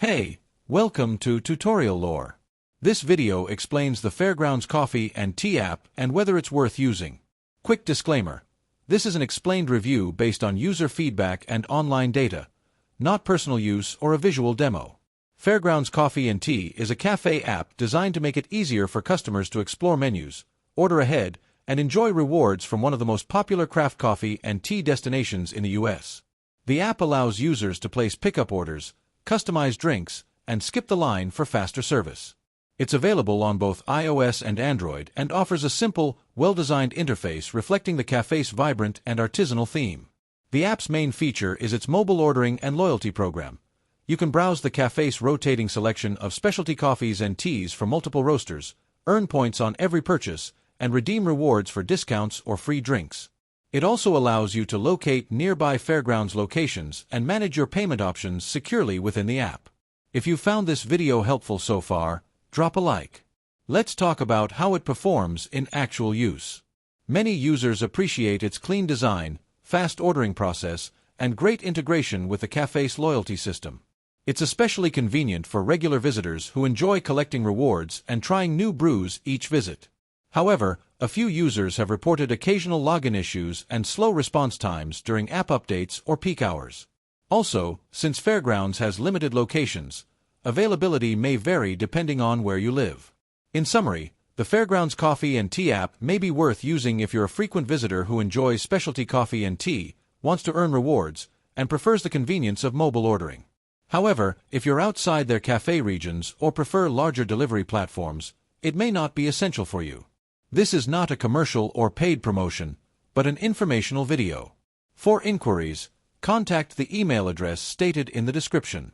Hey, welcome to Tutorial Lore. This video explains the Fairgrounds Coffee and Tea app and whether it's worth using. Quick disclaimer. This is an explained review based on user feedback and online data, not personal use or a visual demo. Fairgrounds Coffee and Tea is a café app designed to make it easier for customers to explore menus, order ahead, and enjoy rewards from one of the most popular craft coffee and tea destinations in the US. The app allows users to place pickup orders, customize drinks, and skip the line for faster service. It's available on both iOS and Android and offers a simple, well-designed interface reflecting the café's vibrant and artisanal theme. The app's main feature is its mobile ordering and loyalty program. You can browse the café's rotating selection of specialty coffees and teas from multiple roasters, earn points on every purchase, and redeem rewards for discounts or free drinks. It also allows you to locate nearby Fairgrounds locations and manage your payment options securely within the app. If you found this video helpful so far, drop a like. Let's talk about how it performs in actual use. Many users appreciate its clean design, fast ordering process, and great integration with the café's loyalty system. It's especially convenient for regular visitors who enjoy collecting rewards and trying new brews each visit. However, a few users have reported occasional login issues and slow response times during app updates or peak hours. Also, since Fairgrounds has limited locations, availability may vary depending on where you live. In summary, the Fairgrounds Coffee and Tea app may be worth using if you're a frequent visitor who enjoys specialty coffee and tea, wants to earn rewards, and prefers the convenience of mobile ordering. However, if you're outside their café regions or prefer larger delivery platforms, it may not be essential for you. This is not a commercial or paid promotion, but an informational video. For inquiries, contact the email address stated in the description.